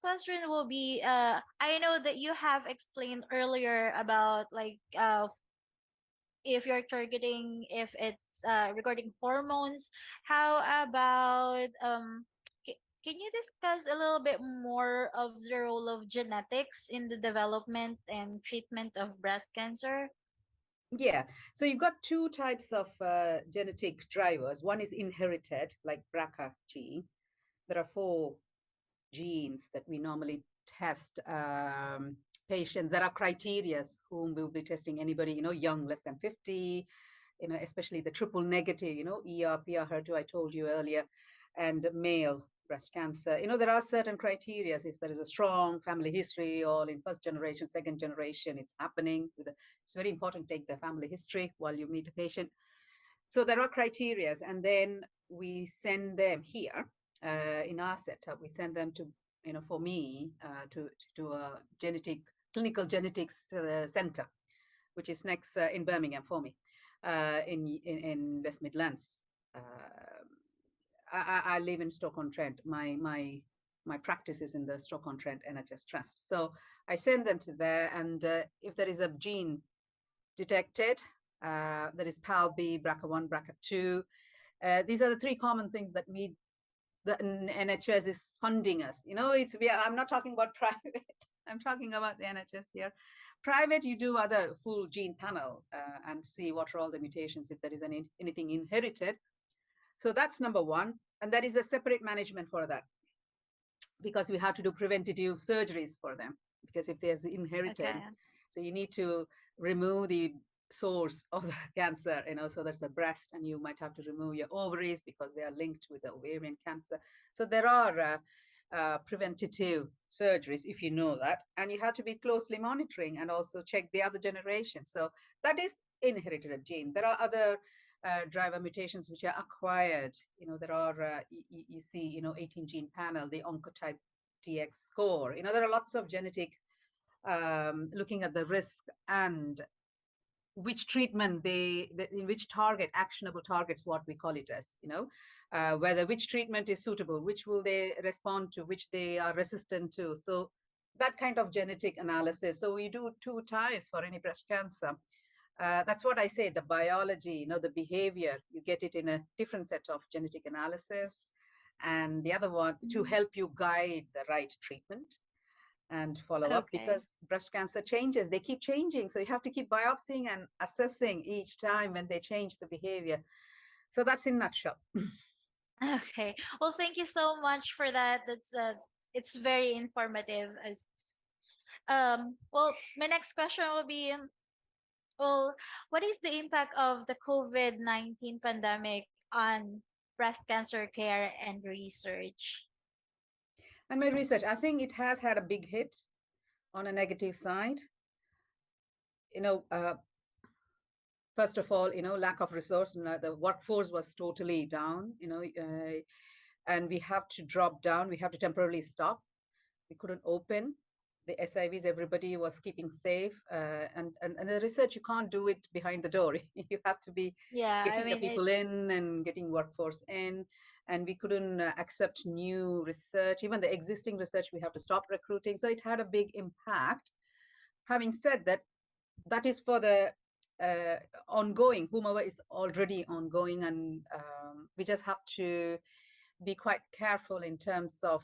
question will be, I know that you have explained earlier about like if you're targeting, if it's regarding hormones. How about can you discuss a little bit more of the role of genetics in the development and treatment of breast cancer? Yeah, so you've got two types of genetic drivers. One is inherited, like BRCA gene. There are four genes that we normally test patients. There are criteria whom we'll be testing anybody, young, less than 50, especially the triple negative, ER, PR, HER2, I told you earlier, and male breast cancer. There are certain criteria. If there is a strong family history, or in first generation, second generation, it's happening. It's very important to take the family history while you meet a patient. So there are criteria, and then we send them here in our setup. We send them to, for me, to a clinical genetics center, which is next in Birmingham for me, in West Midlands. I live in Stoke-on-Trent. My practice is in the Stoke-on-Trent NHS Trust. So I send them to there, and if there is a gene detected, that is PAL-B, BRCA1, BRCA2. These are the three common things that the NHS is funding us. I'm not talking about private. I'm talking about the NHS here. Private, you do other full gene panel and see what are all the mutations, if there is anything inherited. So that's number one. And that is a separate management for that, because we have to do preventative surgeries for them, because if there's inherited, Okay. so you need to remove the source of the cancer, so that's the breast, and you might have to remove your ovaries because they are linked with the ovarian cancer. So there are preventative surgeries, if you know that, and you have to be closely monitoring and also check the other generation. So that is inherited gene. There are other driver mutations which are acquired. There are EEC, 18 gene panel, the Oncotype DX score. There are lots of genetic looking at the risk and which treatment in which target, actionable targets, what we call it as, whether which treatment is suitable, which will they respond to, which they are resistant to. So that kind of genetic analysis. So we do two types for any breast cancer. That's what I say, the biology, the behavior, you get it in a different set of genetic analysis. And the other one to help you guide the right treatment and follow up, Okay. because breast cancer changes, they keep changing. So you have to keep biopsying and assessing each time when they change the behavior. So that's in a nutshell. Okay. Well, thank you so much for that. It's very informative. As well, my next question will be, well, what is the impact of the COVID-19 pandemic on breast cancer care and research? And my research, I think it has had a big hit on a negative side. You know, uh, First of all, lack of resource. The workforce was totally down. And we have to drop down. We have to temporarily stop. We couldn't open the SIVs. Everybody was keeping safe, and the research, you can't do it behind the door. You have to be Yeah, I getting the mean people it's in and getting workforce in, and we couldn't accept new research. Even the existing research, we have to stop recruiting. So it had a big impact. Having said that, that is for the uh, ongoing, whomever is already ongoing, and we just have to be quite careful in terms of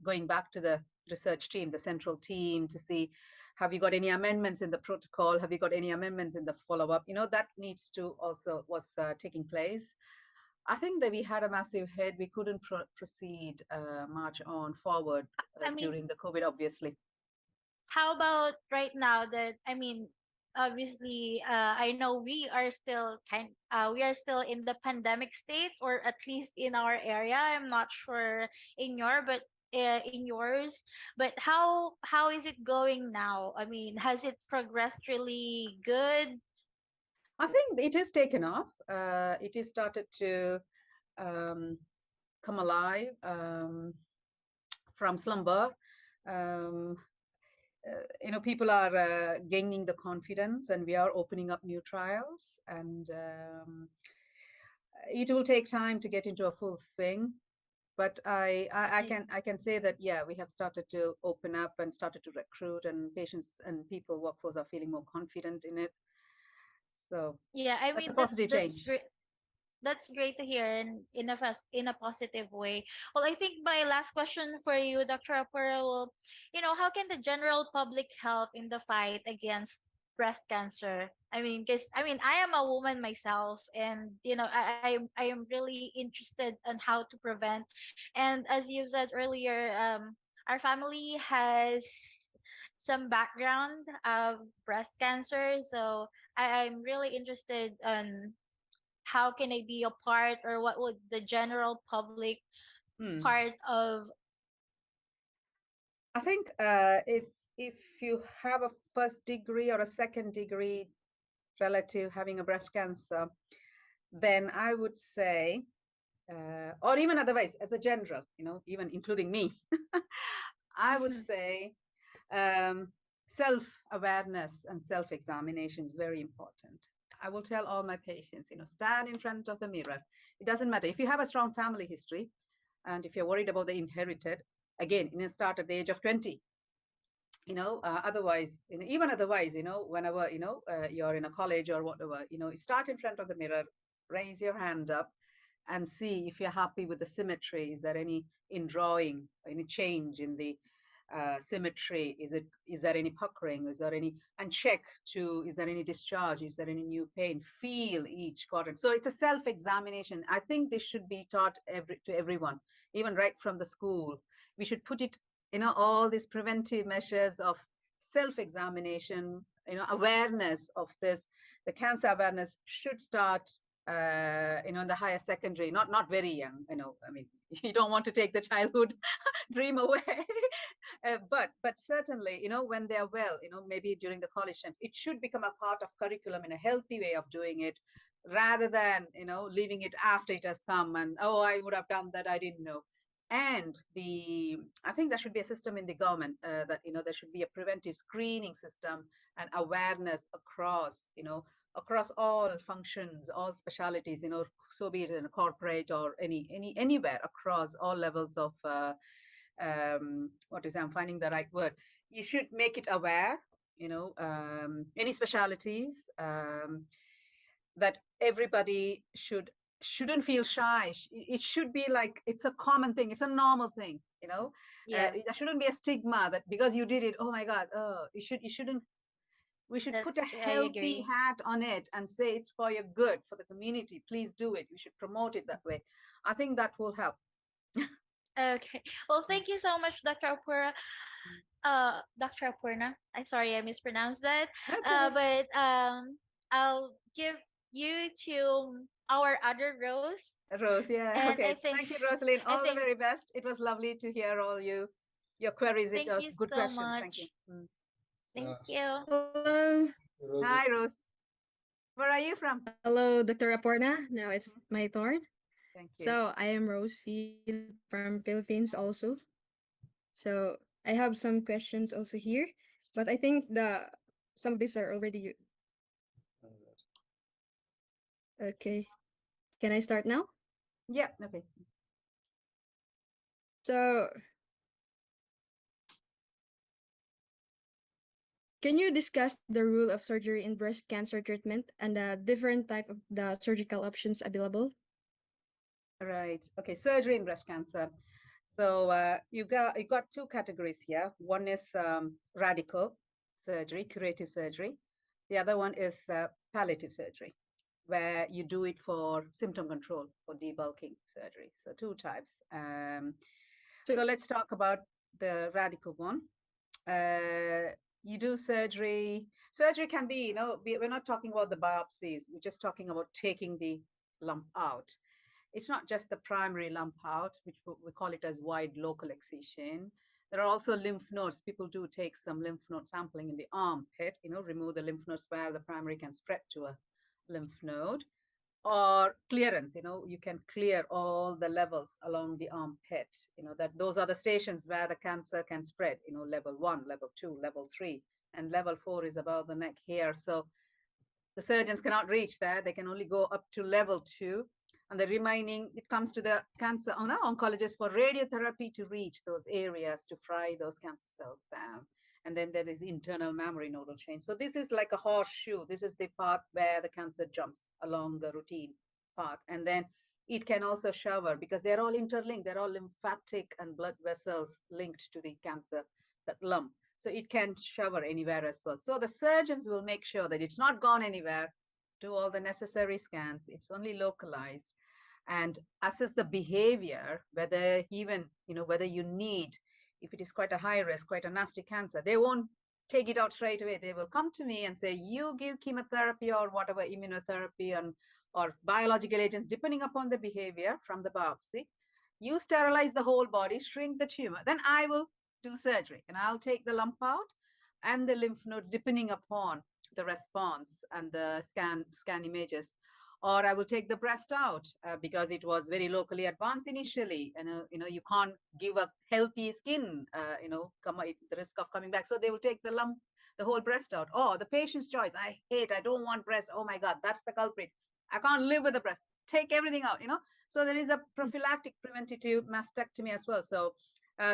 going back to the research team, the central team, to see, have you got any amendments in the protocol? Have you got any amendments in the follow-up? That needs to also was taking place. I think that we had a massive hit. We couldn't proceed much on forward I mean, during the COVID, obviously. how about right now that, I mean, obviously, I know we are still in the pandemic state, or at least in our area. I'm not sure in in yours, but how is it going now? I mean, has it progressed really good? I think it is taken off. It is started to um, come alive from slumber. Um, People are gaining the confidence, and we are opening up new trials, and it will take time to get into a full swing. But I can say that, yeah, we have started to open up and started to recruit, and patients and people workforce are feeling more confident in it. So Yeah, I that's a mean positive that's change. great. That's great to hear in a positive way. Well, I think my last question for you, Dr. Apura, will, how can the general public help in the fight against breast cancer? I mean, because I am a woman myself, and I am really interested on how to prevent. And as you said earlier, our family has some background of breast cancer, so I'm really interested on how can I be a part, or what would the general public Hmm. part of. I think if you have a first degree or a second degree relative having a breast cancer, then I would say, or even otherwise, as a general, even including me, I would say um, self-awareness and self-examination is very important. I will tell all my patients, stand in front of the mirror. It doesn't matter if you have a strong family history, and if you're worried about the inherited, again, start at the age of 20. Otherwise, even otherwise, whenever you're in a college or whatever, start in front of the mirror, raise your hand up, and see if you're happy with the symmetry. Is there any in drawing, any change in the symmetry? Is there any puckering? Is there any, and check to, is there any discharge? Is there any new pain? Feel each quadrant. So it's a self-examination. I think this should be taught to everyone, even right from the school. We should put it, all these preventive measures of self-examination, awareness of this. The cancer awareness should start in the higher secondary, not very young. I mean, you don't want to take the childhood dream away, but certainly, when they are well, maybe during the college times, it should become a part of curriculum in a healthy way of doing it, rather than leaving it after it has come and, oh, I would have done that, I didn't know. And I think there should be a system in the government, that there should be a preventive screening system and awareness across all functions, all specialities, so be it in a corporate or anywhere, across all levels of what is, I'm finding the right word. You should make it aware, any specialities, that everybody shouldn't feel shy. It should be like it's a common thing. It's a normal thing. Yes, There shouldn't be a stigma that because you did it, oh my God, oh, you shouldn't. We should put a I healthy agree. hat on it and say it's for your good, for the community. Please do it. We should promote it that way. I think that will help. Okay. Well, thank you so much, Dr. Apura. Dr. Apurna. I'm sorry, I mispronounced that. That's okay. But I'll give you to our other Rose, Rose, yeah, and okay. Thank you, Rosalind. I All the think very best. It was lovely to hear all your queries. It thank was you good so questions. Thank you. much. Thank you. Hello. Hi, Rose. Where are you from? Hello, Dr. Aporna. Now it's Mhm. my turn. Thank you. So I am Rose Philip from Philippines also. So I have some questions also here, but I think some of these are already okay. Can I start now? Yeah, okay. So can you discuss the rule of surgery in breast cancer treatment and the different type of the surgical options available? Right. Okay. Surgery in breast cancer. So you got two categories here. One is radical surgery, curative surgery. The other one is palliative surgery, where you do it for symptom control, for debulking surgery. So two types. So So let's talk about the radical one. Uh, you do surgery. Surgery can be, we're not talking about the biopsies. We're just talking about taking the lump out. It's not just the primary lump out, which we call it as wide local excision. There are also lymph nodes. People do take some lymph node sampling in the armpit, remove the lymph nodes where the primary can spread to a lymph node, or clearance. You can clear all the levels along the armpit. That those are the stations where the cancer can spread. Level 1, level 2, level 3, and level 4 is above the neck here. So the surgeons cannot reach there. They can only go up to level 2. And the remaining, it comes to the cancer oncologist for radiotherapy to reach those areas to fry those cancer cells down. And then there is internal mammary nodal change. So this is like a horseshoe. This is the path where the cancer jumps along the routine path. And then it can also shower because they're all interlinked. They're all lymphatic and blood vessels linked to the cancer, that lump. So it can shower anywhere as well. So the surgeons will make sure that it's not gone anywhere, do all the necessary scans. It's only localized and assess the behavior, whether even, whether you need, if it is quite a high risk, quite a nasty cancer, they won't take it out straight away. They will come to me and say, you give chemotherapy or whatever, immunotherapy or biological agents, depending upon the behavior from the biopsy. You sterilize the whole body, shrink the tumor, then I will do surgery and I'll take the lump out and the lymph nodes, depending upon the response and the scan images. Or I will take the breast out because it was very locally advanced initially. And you can't give a healthy skin, the risk of coming back. So they will take the lump, the whole breast out. Or the patient's choice. I don't want breast. Oh my God, that's the culprit. I can't live with the breast. Take everything out. So there is a prophylactic preventative mastectomy as well. So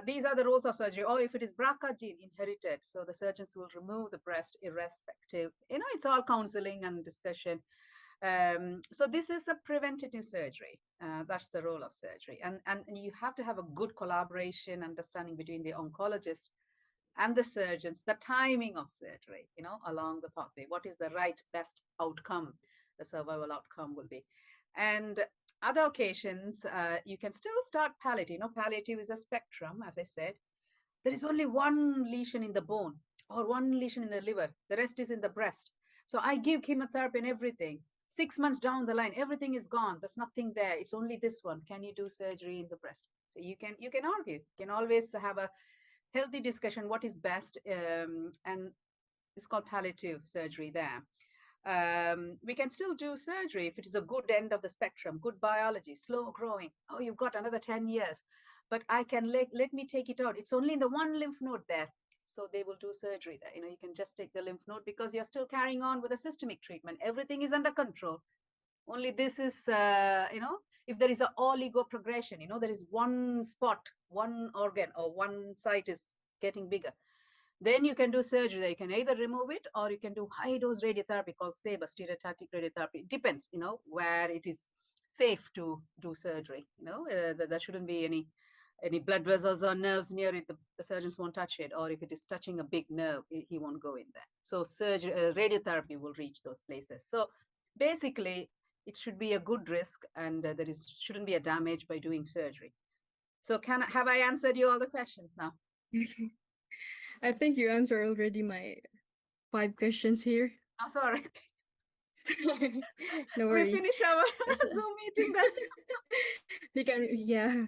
these are the rules of surgery. Or if it is BRCA gene inherited, so the surgeons will remove the breast irrespective. It's all counseling and discussion. So this is a preventative surgery. That's the role of surgery. And you have to have a good collaboration, understanding between the oncologist and the surgeons, the timing of surgery, along the pathway. What is the right, best outcome, the survival outcome will be. And other occasions, you can still start palliative. Palliative is a spectrum, as I said. There is only one lesion in the bone or one lesion in the liver. The rest is in the breast. So I give chemotherapy and everything. 6 months down the line, everything is gone. There's nothing there. It's only this one. Can you do surgery in the breast? So you can argue. You can always have a healthy discussion. What is best? And it's called palliative surgery there. We can still do surgery if it is a good end of the spectrum, good biology, slow growing. Oh, you've got another 10 years, but I can let me take it out. It's only in the one lymph node there. So they will do surgery there. You can just take the lymph node because you're still carrying on with a systemic treatment. Everything is under control. Only this is, if there is an oligo progression, there is one spot, one organ or one site is getting bigger. Then you can do surgery. You can either remove it or you can do high dose radiotherapy called SABR, stereotactic radiotherapy. It depends, where it is safe to do surgery. There shouldn't be any blood vessels or nerves near it. The surgeons won't touch it. Or if it is touching a big nerve, he won't go in there. So surgery, radiotherapy will reach those places. So basically, it should be a good risk and shouldn't be a damage by doing surgery. So have I answered you all the questions now? I think you answered already my 5 questions here. I'm sorry. No We worries. finish our Zoom meeting then. We can, yeah.